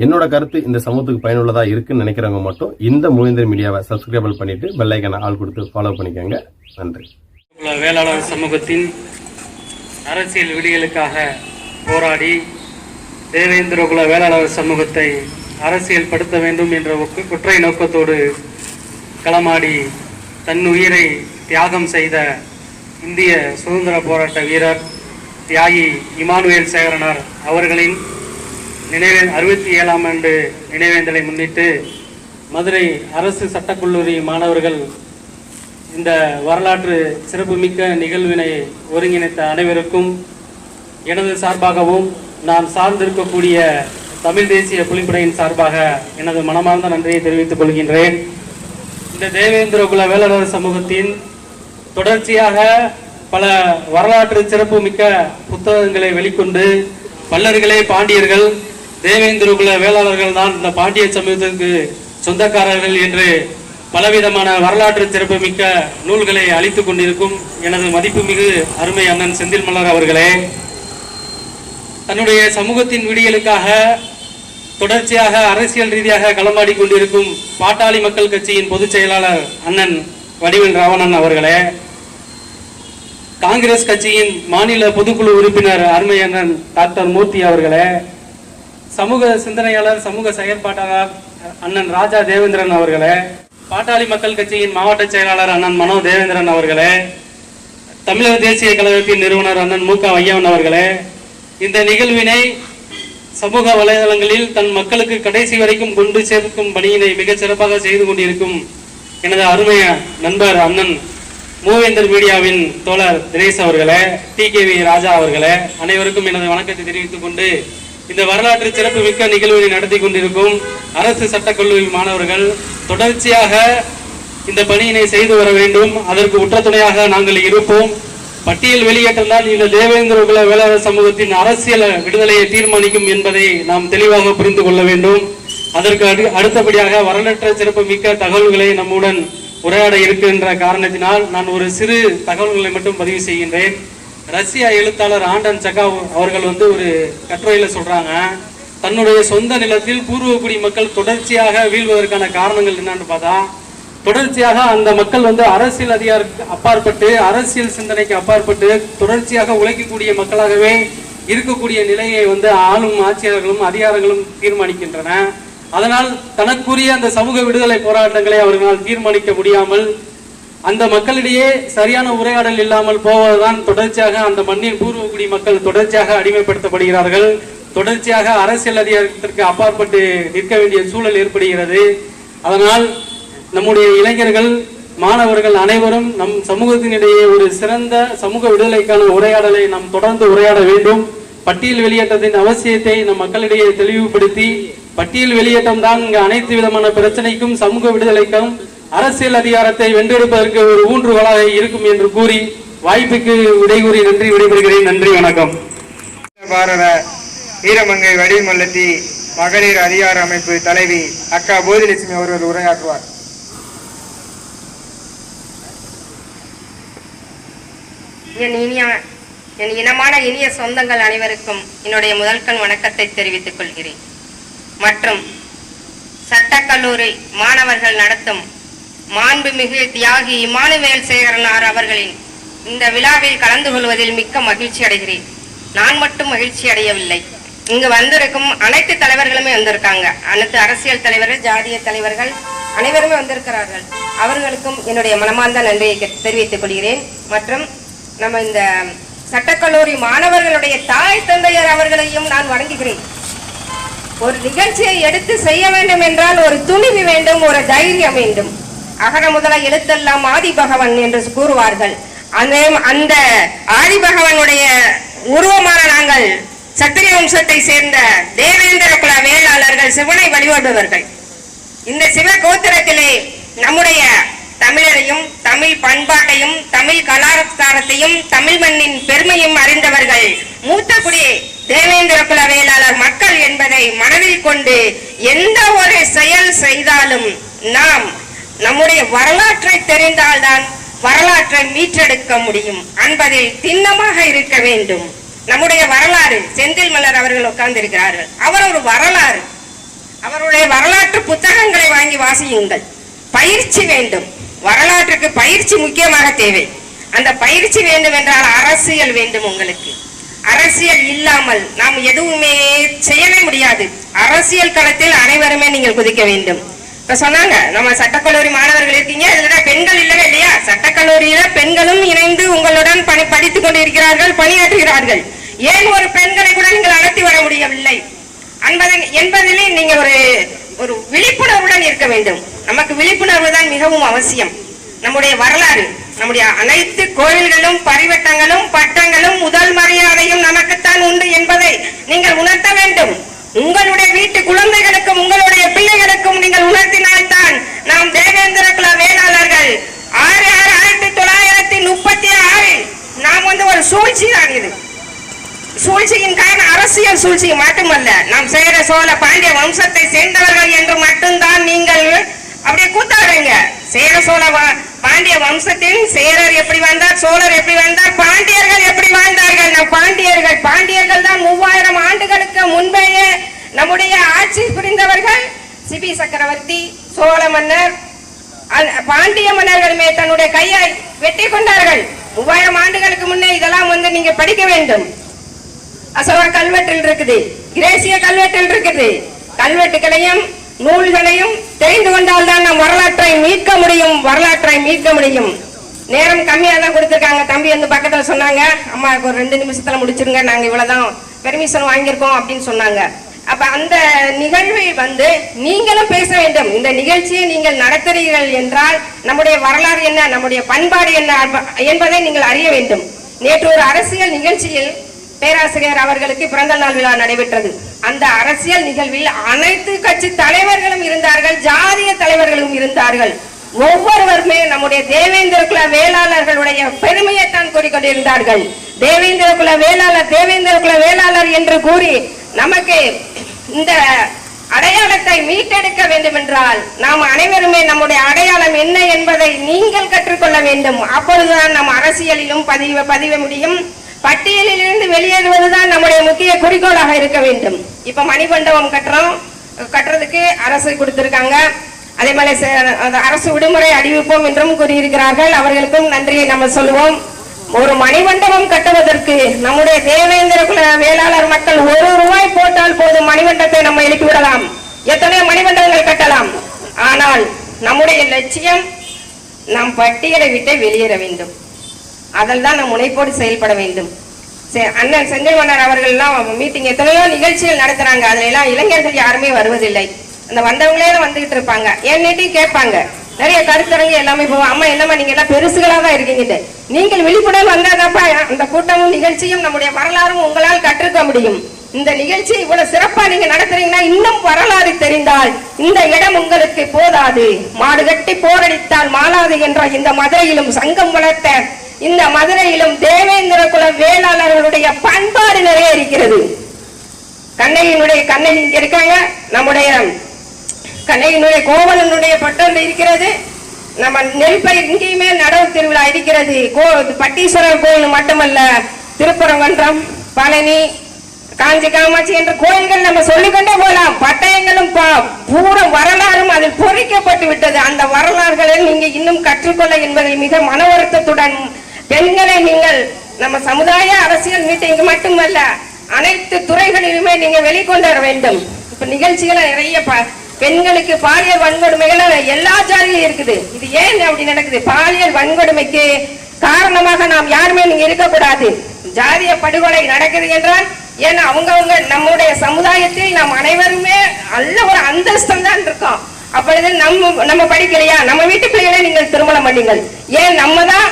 என்னோட கருத்து இந்த சமூகத்துக்கு பயனுள்ளதா இருக்குன்னு நினைக்கிறவங்க மட்டும் இந்த மூவேந்தர் மீடியாவை சப்ஸ்கிரைபிள் பண்ணிட்டு பெல் ஐக்கான ஆள் கொடுத்து ஃபாலோ பண்ணிக்கோங்க. நன்றி. வேளாளர் சமூகத்தின் அரசியல் விடியலுக்காக போராடி தேவேந்திரகுல வேளாளர் சமூகத்தை அரசியல் படுத்த வேண்டும் என்ற ஒற்றை நோக்கத்தோடு களமாடி தன் உயிரை தியாகம் செய்த இந்திய சுதந்திர போராட்ட வீரர் தியாகி இமானுவேல் சேகரனார் அவர்களின் 67ஆம் ஆண்டு நினைவேந்தலை முன்னிட்டு மதுரை அரசு சட்டக்கல்லூரி மாணவர்கள் இந்த வரலாற்று சிறப்புமிக்க நிகழ்வினை ஒருங்கிணைத்த அனைவருக்கும் எனது சார்பாகவும் நான் சார்ந்திருக்கக்கூடிய தமிழ் தேசிய புலிப்படையின் சார்பாக எனது மனமார்ந்த நன்றியை தெரிவித்துக் கொள்கின்றேன். இந்த தேவேந்திரகுல வேளாளர் சமூகத்தின் தொடர்ச்சியாக பல வரலாற்று சிறப்புமிக்க புத்தகங்களை வெளிக்கொண்டு பல்லர்களே பாண்டியர்கள், தேவேந்திரகுல வேளாளர்கள் தான் இந்த பாண்டிய சமூகத்திற்கு சொந்தக்காரர்கள் என்று பலவிதமான வரலாற்று சிறப்புமிக்க நூல்களை அளித்துக் கொண்டிருக்கும் எனது மதிப்புமிகு அருமை அண்ணன் செந்தில் மலர் அவர்களே, தன்னுடைய சமூகத்தின் விடியலுக்காக தொடர்ச்சியாக அரசியல் ரீதியாக களமாடி கொண்டிருக்கும் பாட்டாளி மக்கள் கட்சியின் பொதுச் செயலாளர் அண்ணன் வடிவேல் ராவணன் அவர்களே, காங்கிரஸ் கட்சியின் மாநில பொதுக்குழு உறுப்பினர் அருமை அண்ணன் டாக்டர் மூர்த்தி அவர்களே, சமூக சிந்தனையாளர் சமூக செயற்பாட்டாளர் அண்ணன் ராஜா தேவேந்திரன் அவர்களே, பாட்டாளி மக்கள் கட்சியின் மாவட்ட செயலாளர் அண்ணன் மனோ தேவேந்திரன் அவர்களே, தமிழக தேசிய கழகத்தின் நிறுவனர் அண்ணன் மு க வையவன் அவர்களே, இந்த நிகழ்வினை சமூக வலைதளங்களில் தன் மக்களுக்கு கடைசி வரைக்கும் கொண்டு சேர்க்கும் பணியினை மிகச் சிறப்பாக செய்து கொண்டிருக்கும் எனது அருமை நண்பர் அண்ணன் மூவேந்தர் மீடியாவின் தோழர் தினேஷ் அவர்களே, TKV ராஜா அவர்களே, அனைவருக்கும் எனது வணக்கத்தை தெரிவித்துக் கொண்டு இந்த வரலாற்று சிறப்பு மிக்க நிகழ்வினை நடத்தி கொண்டிருக்கும் அரசு சட்டக்கல்லூரி மாணவர்கள் தொடர்ச்சியாக இந்த பணியினை செய்து வர வேண்டும். அதற்கு உற்ற துணையாக நாங்கள் இருப்போம். பட்டியல் வெளியேற்றத்தால் இந்த தேவேந்திரகுல வேளாளர் சமூகத்தின் அரசியல் விடுதலையை தீர்மானிக்கும் என்பதை நாம் தெளிவாக புரிந்து கொள்ள வேண்டும். அதற்கு அடுத்தபடியாக வரலாற்று சிறப்பு மிக்க தகவல்களை நம்முடன் உரையாட இருக்கின்ற காரணத்தினால் நான் ஒரு சிறு தகவல்களை மட்டும் பதிவு செய்கின்றேன். ரஷ்யா எழுத்தாளர் ஆண்டன் சகாவ் அவர்கள் ஒரு கட்டுரையில சொல்றாங்க, தன்னுடைய சொந்த நிலத்தில் பூர்வக்குடி மக்கள் தொடர்ச்சியாக வீழ்வதற்கான காரணங்கள் என்னன்னு பார்த்தா, தொடர்ச்சியாக அந்த மக்கள் அரசியல் அதிகாரத்துக்கு அப்பாற்பட்டு அரசியல் சிந்தனைக்கு அப்பாற்பட்டு தொடர்ச்சியாக உழைக்கக்கூடிய மக்களாகவே இருக்கக்கூடிய நிலையை ஆளும் ஆட்சியாளர்களும் அதிகாரங்களும் தீர்மானிக்கின்றன. அதனால் தனக்குரிய அந்த சமூக விடுதலை போராட்டங்களை அவர்களால் தீர்மானிக்க முடியாமல் அந்த மக்களிடையே சரியான உரையாடல் இல்லாமல் போவதுதான் தொடர்ச்சியாக அந்த மண்ணின் பூர்வக்குடி மக்கள் தொடர்ச்சியாக அடிமைப்படுத்தப்படுகிறார்கள். தொடர்ச்சியாக அரசியல் அதிகாரத்திற்கு அப்பாற்பட்டு நிற்க வேண்டிய சூழல் ஏற்படுகிறது. அதனால் நம்முடைய இளைஞர்கள் மாணவர்கள் அனைவரும் நம் சமூகத்தினிடையே ஒரு சிறந்த சமூக விடுதலைக்கான உரையாடலை நாம் தொடர்ந்து உரையாட வேண்டும். பட்டியல் வெளியேற்றத்தின் அவசியத்தை நம் மக்களிடையே தெளிவுபடுத்தி பட்டியல் வெளியேற்றம் தான் இங்கு அனைத்து விதமான பிரச்சனைக்கும் சமூக விடுதலைக்கும் அரசியல் அதிகாரத்தை வென்றெடுப்பதற்கு ஒரு ஊன்றுகோலாக இருக்கும் என்று கூறி வாய்ப்புக்கு விடைகூறி நன்றி விடைபெறுகிறேன். நன்றி, வணக்கம். பாரத வீரமங்கை வடிமல்லத்தி மகளிர் அதிகார அமைப்பு தலைவி அக்கா போதிலட்சுமி அவர்கள் உரையாற்றுவார். என் இனமான இனிய சொந்தங்கள் அனைவருக்கும் என்னுடைய முதல்கண் வணக்கத்தை தெரிவித்துக் கொள்கிறேன். மற்றும் சட்டக்கல்லூரி மாணவர்கள் நடத்தும் மாண்புமிகு தியாகி இமானுவேல் சேகரனார் அவர்களின் இந்த விழாவில் கலந்து கொள்வதில் மிக்க மகிழ்ச்சி அடைகிறேன். நான் மட்டும் மகிழ்ச்சி அடையவில்லை, இங்கு வந்திருக்கும் அனைத்து தலைவர்களுமே வந்திருக்காங்க. அனைத்து அரசியல் தலைவர்கள், ஜாதிய தலைவர்கள் அனைவருமே வந்திருக்கிறார்கள். அவர்களுக்கும் என்னுடைய மனமார்ந்த நன்றியை தெரிவித்துக் கொள்கிறேன். மற்றும் நம்ம இந்த சட்டக்கல்லூரி மாணவர்களுடைய தாய் தந்தையர் அவர்களையும் நான் வணங்குகிறேன். ஒரு நிகழ்ச்சியை எடுத்து செய்ய வேண்டும் என்றால் ஒரு துணிவு வேண்டும், ஒரு தைரியம் வேண்டும். அகர முதல எழுத்தெல்லாம் ஆதிபகவன் என்று கூறுவார்கள். அந்த ஆதிபகவனுடைய உருவமான நாங்கள் சத்திரிய வம்சத்தை சேர்ந்த தேவேந்திரகுல வேளாளர்கள் சிவனை வழிபடுபவர்கள். இந்த சிவ கோத்திரத்திலே நம்முடைய தமிழரையும் தமிழ் பண்பாட்டையும் தமிழ் கலாச்சாரத்தையும் தமிழ் மண்ணின் பெருமையும் அறிந்தவர்கள் மூத்த குடி தேவேந்திரகுல வேளாளர் மக்கள் என்பதை மனதில் கொண்டு எந்த ஒரு செயல் செய்தாலும் நாம் நம்முடைய வரலாற்றை தெரிந்தால்தான் வரலாற்றை மீட்டெடுக்க முடியும் என்பதில் திண்ணமாக இருக்க வேண்டும். நம்முடைய வரலாறு, செந்தில் மலர் அவர்கள் உட்கார்ந்து இருக்கிறார்கள், அவர் ஒரு வரலாறு. அவருடைய வரலாற்று புத்தகங்களை வாங்கி வாசியுங்கள். பயிற்சி வேண்டும். வரலாற்றுக்கு பயிற்சி முக்கியமாக தேவை. அந்த பயிற்சி வேண்டும் என்றால் அரசியல் வேண்டும். உங்களுக்கு அரசியல் இல்லாமல் நாம் எதுவுமே செய்யவே முடியாது. அரசியல் களத்தில் அனைவருமே நீங்கள் குதிக்க வேண்டும். இப்ப சொன்னாங்க நம்ம சட்டக்கல்லூரி மாணவர்கள் இருக்கீங்க, இதுல பெண்கள் இல்லவே இல்லையா? சட்டக்கல்லூரியில பெண்களும் இணைந்து உங்களுடன் படித்துக் கொண்டிருக்கிறார்கள், பணியாற்றுகிறார்கள். ஏன் ஒரு பெண்களை கூட நீங்கள் அழைத்து வர முடியவில்லை என்பதிலே நீங்க ஒரு விழிப்புணர்வுடன் இருக்க வேண்டும். நமக்கு விழிப்புணர்வு தான் மிகவும் அவசியம். நம்முடைய வரலாறு, நம்முடைய அனைத்து கோயில்களும் பரிவட்டங்களும் பட்டங்களும் முதல் மரியாதையும் நமக்குத்தான் உண்டு என்பதை நீங்கள் உணர்த்த வேண்டும். உங்களுடைய வீட்டு குழந்தைகளுக்கும் உங்களுடைய பிள்ளைகளுக்கும் நீங்கள் உணர்த்தினால்தான் நாம் தேவேந்திர குல வேளாளர்கள் 1936 நாம் ஒரு சூழ்ச்சி தான். இது சூழ்ச்சியின் காரணம் அரசியல் சூழ்ச்சி மட்டுமல்ல, நாம் சேர சோழ பாண்டிய வம்சத்தை சேர்ந்தவர்கள் என்று மட்டும்தான் நீங்கள் அப்படியே கூத்தாடுங்க. சேர சோழ பாண்டிய வம்சத்தில் சேரர் எப்படி வந்தார், சோழர் எப்படி வந்தார், பாண்டியர்கள் எப்படி வாழ்ந்தார்கள்? நம் பாண்டியர்கள் தான் 3000 ஆண்டுகளுக்கு முன்பேயே நம்முடைய ஆட்சி புரிந்தவர்கள். சிபி சக்கரவர்த்தி, சோழ மன்னர், பாண்டிய மன்னர்களுமே தன்னுடைய கையை வெட்டி கொண்டார்கள். 3000 ஆண்டுகளுக்கு முன்னே இதெல்லாம் நீங்க படிக்க வேண்டும். அசோக கல்வெட்டில் இருக்குது, கிரேசிய கல்வெட்டில் இருக்குது. கல்வெட்டுகளையும் நூல்களையும் தெரிந்து கொண்டால் தான் நாம் வரலாற்றை மீட்க முடியும். நேரம் கம்மியா தான் கொடுத்திருக்காங்க. தம்பி பக்கத்துல சொன்னாங்க, அம்மா ஒரு 2 நிமிஷத்துல முடிச்சிருங்க, நாங்க இவ்வளவுதான் பெர்மிஷன் வாங்கியிருக்கோம் அப்படின்னு சொன்னாங்க. அப்ப அந்த நிகழ்வை நீங்களும் பேச வேண்டும். இந்த நிகழ்ச்சியை நீங்கள் நடத்துகிறீர்கள் என்றால் நம்முடைய வரலாறு என்ன, நம்முடைய பண்பாடு என்ன என்பதை நீங்கள் அறிய வேண்டும். நேற்று ஒரு அரசியல் நிகழ்ச்சியில் பேராசிரியர் அவர்களுக்கு பிறந்த நாள் விழா நடைபெற்றது. அந்த அரசியல் நிகழ்வில் அனைத்து கட்சி தலைவர்களும் இருந்தார்கள், ஜாதிய தலைவர்களும் இருந்தார்கள். ஒவ்வொருவருமே நம்முடைய தேவேந்திர குல வேளாளர்களுடைய பெருமையை தான் கூறிக்கொண்டிருந்தார்கள். தேவேந்திர குல வேளாளர் என்று கூறி நமக்கு இந்த அடையாளத்தை மீட்டெடுக்க வேண்டும் என்றால் நாம் அனைவருமே நம்முடைய அடையாளம் என்ன என்பதை நீங்கள் கற்றுக்கொள்ள வேண்டும். அப்பொழுதுதான் நம் அரசியலிலும் பதிவ முடியும். பட்டியலில் இருந்து வெளியேறுவதுதான் நம்முடைய முக்கிய குறிக்கோளாக இருக்க வேண்டும். இப்ப மணிமண்டபம் கட்டுறதுக்கு அரசு கொடுத்திருக்காங்க. அதே மாதிரி அரசு விடுமுறை அறிவிப்போம் என்றும் கூறியிருக்கிறார்கள். அவர்களுக்கும் நன்றியை நம்ம சொல்லுவோம். ஒரு மணிமண்டபம் கட்டுவதற்கு நம்முடைய தேவேந்திர குல வேளாளர் மக்கள் 1 ரூபாய் போட்டால் போதும், மணிமண்டபத்தை நம்ம எழுப்பி விடலாம். எத்தனையோ மணிமண்டபங்கள் கட்டலாம். ஆனால் நம்முடைய லட்சியம் நாம் பட்டியலை விட்டு வெளியேற வேண்டும். அதில் தான் நம் முனைப்போடு செயல்பட வேண்டும். அண்ணன் செந்தில் மன்னர் அவர்கள் எல்லாம் மீட்டிங் எத்தனையோ நிகழ்ச்சிகள் நடத்துறாங்க. அதுல எல்லாம் இளைஞர்கள் யாருமே வருவதில்லை. அந்த வந்தவங்களே வந்துகிட்டு இருப்பாங்க. என்னைட்டையும் கேட்பாங்க, நிறைய கருத்தரங்கு எல்லாமே போவோம். அம்மா என்னம்மா நீங்க எல்லாம் பெருசுகளா தான் இருக்கீங்க, நீங்கள் விழிப்புணர்வு வந்தாதாப்பா அந்த கூட்டமும் நிகழ்ச்சியும் நம்முடைய வரலாறும் உங்களால் கற்றுக்க முடியும். இந்த நிகழ்ச்சி இவ்வளவு சிறப்பா நீங்க நடத்துறீங்கன்னா இன்னும் வரலாறு தெரிந்தால் இந்த இடம் உங்களுக்கு போதாது. மாடு கட்டி போரடித்தால் மாளாது என்ற இந்த மதுரையிலும் சங்கம் வளர்த்த இந்த மதுரையிலும் தேவேந்திர குல வேளாளர்களுடைய பண்பாடு நிறைய இருக்கிறது. கண்ணகி இங்க இருக்காங்க, நம்முடைய கண்ணகியினுடைய கோவலனுடைய பட்டம் இருக்கிறது. நம்ம நெல்பயிர் இங்கேயுமே நடவு திருவிழா இருக்கிறது. பட்டீஸ்வரர் கோயில் மட்டுமல்ல, திருப்பரங்குன்றம், பழனி, காஞ்சி காமாட்சி என்ற கோயில்கள் நம்ம சொல்லிக்கொண்டே போகலாம். பட்டயங்களும் பூரா வரலாறும் அதில் பொறிக்கப்பட்டு விட்டது. அந்த வரலாறுகளை நீங்க இன்னும் கற்றுக்கொள்ள என்பதில் மிக மன வருத்தத்துடன் பெண்களை நீங்கள் நம்ம சமுதாய அரசியல் மீட்டிங் மட்டுமல்ல அனைத்து துறைகளிலுமே நீங்க வெளிக்கொண்டு வர வேண்டும். இப்ப நிகழ்ச்சிகளை நிறைய பெண்களுக்கு பாலியல் வன்கொடுமைகள் எல்லா ஜாதியிலும் இருக்குது. இது ஏன் அப்படி நடக்குது? பாலியல் வன்கொடுமைக்கு காரணமாக நாம் யாருமே நீங்க இருக்கக்கூடாது. ஜாதிய படுகொலை நடக்குது என்றால் ஏன்னா அவங்கவுங்க நம்முடைய சமுதாயத்தில் நாம் அனைவருமே நல்ல ஒரு அந்தஸ்தம் தான் இருக்கோம். அப்பொழுது நம்ம படிக்கலையா, நம்ம வீட்டு பிள்ளைகளை நீங்கள் திருமணம் பண்ணீங்கள், ஏன் நம்ம தான்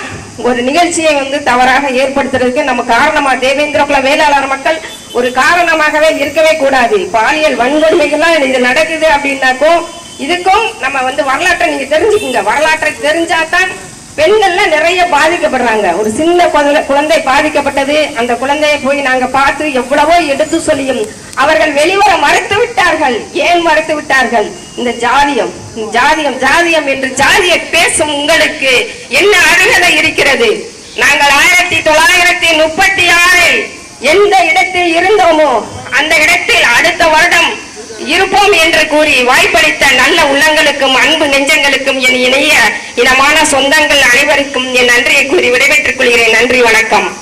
ஒரு நிகழ்ச்சியை தவறாக ஏற்படுத்துறதுக்கு நம்ம காரணமா தேவேந்திர குல வேளாளர் மக்கள் ஒரு காரணமாகவே இருக்கவே கூடாது. பாலியல் வன்கொடுமைகள்லாம் இது நடக்குது அப்படின்னாக்கும் இதுக்கும் நம்ம வரலாற்றை நீங்க தெரிஞ்சுக்குங்க. வரலாற்றை தெரிஞ்சாதான் பெண்கள்லாம் நிறைய பாதிக்கப்படுறாங்க. ஒரு சின்ன குழந்தை பாதிக்கப்பட்டது. அந்த குழந்தையை போய் நாங்க பார்த்து எவ்வளவோ எடுத்து சொல்லியும் அவர்கள் வெளிவர மறுத்து விட்டார்கள். ஏன் மறுத்து விட்டார்கள்? இந்த ஜாதியம் ஜாதியம் ஜாதியம் என்று ஜாதியை பேசும் உங்களுக்கு என்ன அருகதை இருக்கிறது? நாங்கள் 1936 எந்த இடத்தில் இருந்தோமோ அந்த இடத்தில் அடுத்த வருடம் இருப்போம் என்று கூறி வாய்ப்பளித்த நல்ல உள்ளங்களுக்கும் அன்பு நெஞ்சங்களுக்கும் என் இணைய இனமான சொந்தங்கள் அனைவருக்கும் என் நன்றியை கூறி விடைபெற்றுக் கொள்கிறேன். நன்றி, வணக்கம்.